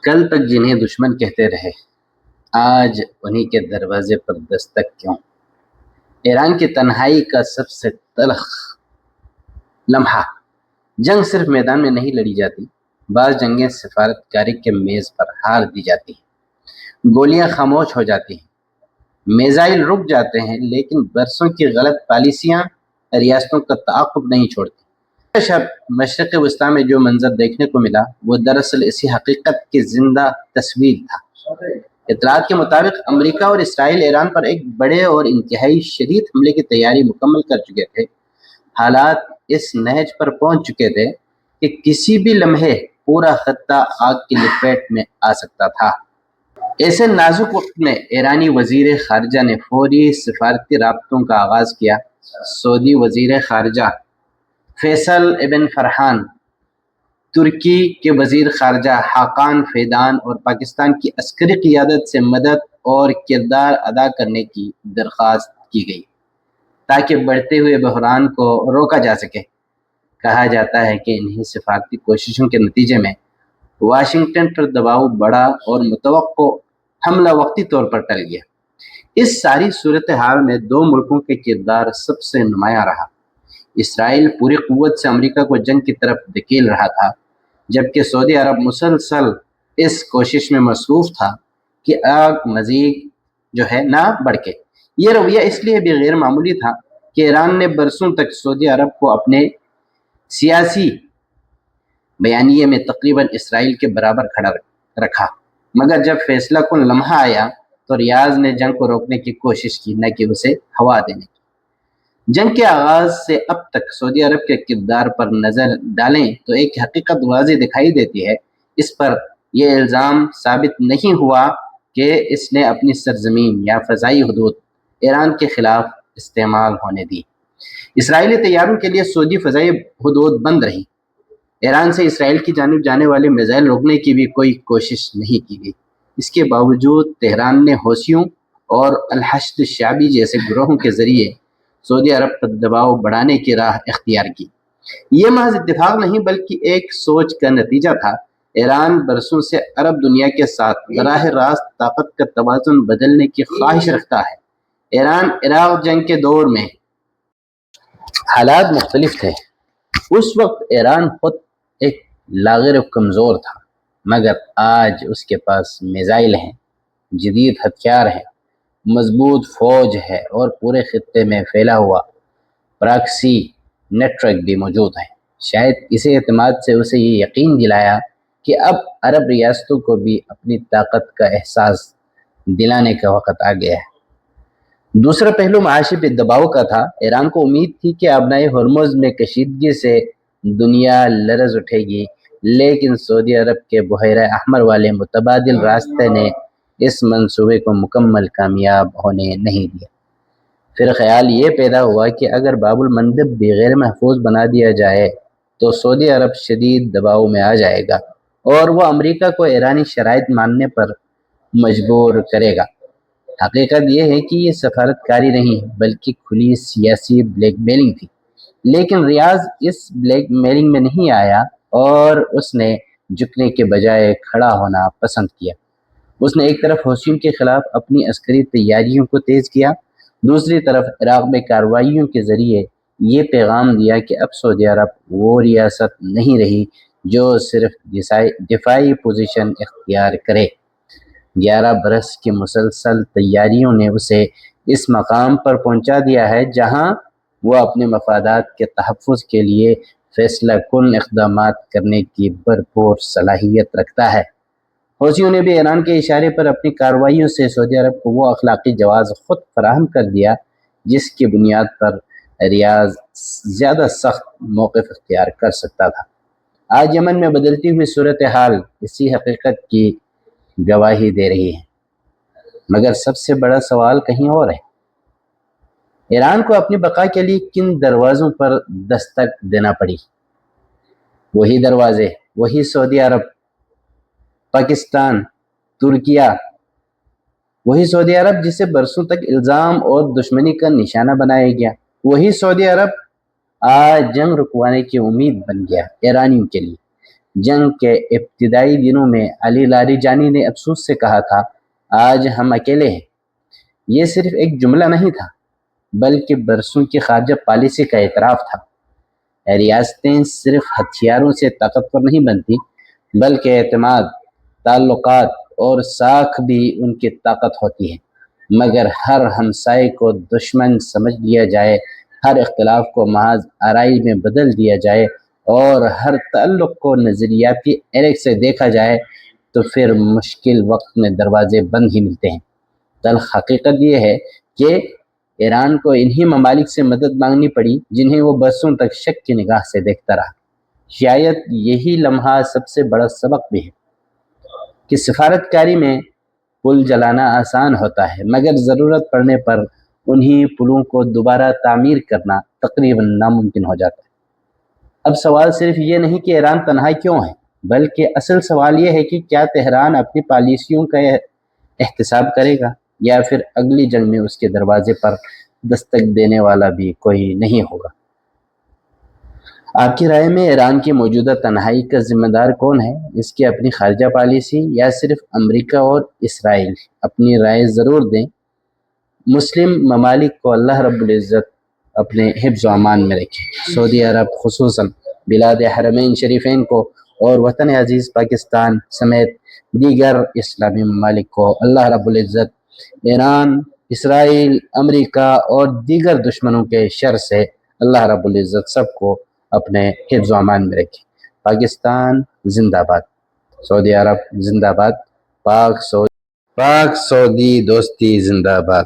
کل تک جنہیں دشمن کہتے رہے، آج انہی کے دروازے پر دستک کیوں؟ ایران کی تنہائی کا سب سے تلخ لمحہ، جنگ صرف میدان میں نہیں لڑی جاتی، بعض جنگیں سفارتکاری کے میز پر ہار دی جاتی ہیں، گولیاں خاموش ہو جاتی ہیں، میزائل رک جاتے ہیں، لیکن برسوں کی غلط پالیسیاں ریاستوں کا تعاقب نہیں چھوڑتی۔ شب مشرق وسطیٰ میں جو منظر دیکھنے کو ملا وہ دراصل اسی حقیقت کی زندہ تصویر تھا۔ اطلاعات کے مطابق امریکہ اور اسرائیل ایران پر ایک بڑے اور انتہائی شدید حملے کی تیاری مکمل کر چکے تھے۔ حالات اس نہج پر پہنچ چکے تھے کہ کسی بھی لمحے پورا خطہ آگ کی لپیٹ میں آ سکتا تھا۔ ایسے نازک وقت میں ایرانی وزیر خارجہ نے فوری سفارتی رابطوں کا آغاز کیا۔ سعودی وزیر خارجہ فیصل ابن فرحان، ترکی کے وزیر خارجہ حاکان فیدان اور پاکستان کی عسکری قیادت سے مدد اور کردار ادا کرنے کی درخواست کی گئی تاکہ بڑھتے ہوئے بحران کو روکا جا سکے۔ کہا جاتا ہے کہ انہی سفارتی کوششوں کے نتیجے میں واشنگٹن پر دباؤ بڑھا اور متوقع حملہ وقتی طور پر ٹل گیا۔ اس ساری صورتحال میں دو ملکوں کے کردار سب سے نمایاں رہا۔ اسرائیل پوری قوت سے امریکہ کو جنگ کی طرف دھکیل رہا تھا، جبکہ سعودی عرب مسلسل اس کوشش میں مصروف تھا کہ آگ مزید نہ بڑھے۔ یہ رویہ اس لیے بھی غیر معمولی تھا کہ ایران نے برسوں تک سعودی عرب کو اپنے سیاسی بیانیے میں تقریباً اسرائیل کے برابر کھڑا رکھا، مگر جب فیصلہ کن لمحہ آیا تو ریاض نے جنگ کو روکنے کی کوشش کی، نہ کہ اسے ہوا دینے کی۔ جنگ کے آغاز سے اب تک سعودی عرب کے کردار پر نظر ڈالیں تو ایک حقیقت واضح دکھائی دیتی ہے۔ اس پر یہ الزام ثابت نہیں ہوا کہ اس نے اپنی سرزمین یا فضائی حدود ایران کے خلاف استعمال ہونے دی۔ اسرائیلی طیاروں کے لیے سعودی فضائی حدود بند رہی۔ ایران سے اسرائیل کی جانب جانے والے میزائل روکنے کی بھی کوئی کوشش نہیں کی گئی۔ اس کے باوجود تہران نے حوثیوں اور الحشد الشعبی جیسے گروہوں کے ذریعے سعودی عرب پر دباؤ بڑھانے کی راہ اختیار کی۔ یہ محض اتفاق نہیں بلکہ ایک سوچ کا نتیجہ تھا۔ ایران برسوں سے عرب دنیا کے ساتھ براہ راست طاقت کا توازن بدلنے کی خواہش رکھتا ہے۔ ایران عراق جنگ کے دور میں حالات مختلف تھے۔ اس وقت ایران خود ایک لاغر و کمزور تھا، مگر آج اس کے پاس میزائل ہیں، جدید ہتھیار ہیں، مضبوط فوج ہے اور پورے خطے میں پھیلا ہوا پراکسی نیٹورک بھی موجود ہے۔ شاید اسی اعتماد سے اسے یہ یقین دلایا کہ اب عرب ریاستوں کو بھی اپنی طاقت کا احساس دلانے کا وقت آ گیا ہے۔ دوسرا پہلو معاشی پہ دباؤ کا تھا۔ ایران کو امید تھی کہ آبنائے ہرمز میں کشیدگی سے دنیا لرز اٹھے گی، لیکن سعودی عرب کے بحیرہ احمر والے متبادل راستے نے اس منصوبے کو مکمل کامیاب ہونے نہیں دیا۔ پھر خیال یہ پیدا ہوا کہ اگر باب المندب بھی غیر محفوظ بنا دیا جائے تو سعودی عرب شدید دباؤ میں آ جائے گا اور وہ امریکہ کو ایرانی شرائط ماننے پر مجبور کرے گا۔ حقیقت یہ ہے کہ یہ سفارت کاری نہیں بلکہ کھلی سیاسی بلیک میلنگ تھی، لیکن ریاض اس بلیک میلنگ میں نہیں آیا اور اس نے جھکنے کے بجائے کھڑا ہونا پسند کیا۔ اس نے ایک طرف حوثیوں کے خلاف اپنی عسکری تیاریوں کو تیز کیا، دوسری طرف عراق میں کارروائیوں کے ذریعے یہ پیغام دیا کہ اب سعودی عرب وہ ریاست نہیں رہی جو صرف دفاعی پوزیشن اختیار کرے۔ 11 برس کی مسلسل تیاریوں نے اسے اس مقام پر پہنچا دیا ہے جہاں وہ اپنے مفادات کے تحفظ کے لیے فیصلہ کن اقدامات کرنے کی بھرپور صلاحیت رکھتا ہے۔ حوثیوں نے بھی ایران کے اشارے پر اپنی کارروائیوں سے سعودی عرب کو وہ اخلاقی جواز خود فراہم کر دیا جس کی بنیاد پر ریاض زیادہ سخت موقف اختیار کر سکتا تھا۔ آج یمن میں بدلتی ہوئی صورتحال اسی حقیقت کی گواہی دے رہی ہے، مگر سب سے بڑا سوال کہیں اور ہے۔ ایران کو اپنی بقا کے لیے کن دروازوں پر دستک دینا پڑی؟ وہی دروازے، وہی سعودی عرب، پاکستان، ترکیہ، وہی سعودی عرب جسے برسوں تک الزام اور دشمنی کا نشانہ بنایا گیا۔ وہی سعودی عرب آج جنگ رکوانے کی امید بن گیا ایرانیوں کے لیے، جنگ کے ابتدائی دنوں میں علی لاریجانی نے افسوس سے کہا تھا، آج ہم اکیلے ہیں۔ یہ صرف ایک جملہ نہیں تھا، بلکہ برسوں کی خارجہ پالیسی کا اعتراف تھا۔ ریاستیں صرف ہتھیاروں سے طاقتور نہیں بنتی، بلکہ اعتماد، تعلقات اور ساکھ بھی ان کی طاقت ہوتی ہے۔ مگر ہر ہمسائے کو دشمن سمجھ لیا جائے، ہر اختلاف کو محض آرائی میں بدل دیا جائے اور ہر تعلق کو نظریاتی ایرک سے دیکھا جائے تو پھر مشکل وقت میں دروازے بند ہی ملتے ہیں۔ تلخ حقیقت یہ ہے کہ ایران کو انہی ممالک سے مدد مانگنی پڑی جنہیں وہ برسوں تک شک کی نگاہ سے دیکھتا رہا۔ شاید یہی لمحہ سب سے بڑا سبق بھی ہے کہ سفارتکاری میں پل جلانا آسان ہوتا ہے، مگر ضرورت پڑنے پر انہی پلوں کو دوبارہ تعمیر کرنا تقریباً ناممکن ہو جاتا ہے۔ اب سوال صرف یہ نہیں کہ ایران تنہا کیوں ہے، بلکہ اصل سوال یہ ہے کہ کیا تہران اپنی پالیسیوں کا احتساب کرے گا، یا پھر اگلی جنگ میں اس کے دروازے پر دستک دینے والا بھی کوئی نہیں ہوگا۔ آپ کی رائے میں ایران کی موجودہ تنہائی کا ذمہ دار کون ہے؟ اس کی اپنی خارجہ پالیسی یا صرف امریکہ اور اسرائیل؟ اپنی رائے ضرور دیں۔ مسلم ممالک کو اللہ رب العزت اپنے حفظ و امان میں رکھے۔ سعودی عرب خصوصاً بلاد حرمین شریفین کو اور وطن عزیز پاکستان سمیت دیگر اسلامی ممالک کو اللہ رب العزت ایران، اسرائیل، امریکہ اور دیگر دشمنوں کے شر سے اللہ رب العزت سب کو اپنے حفظ و امان میں رکھے۔ پاکستان زندہ باد، سعودی عرب زندہ باد، پاک سعودی دوستی زندہ باد۔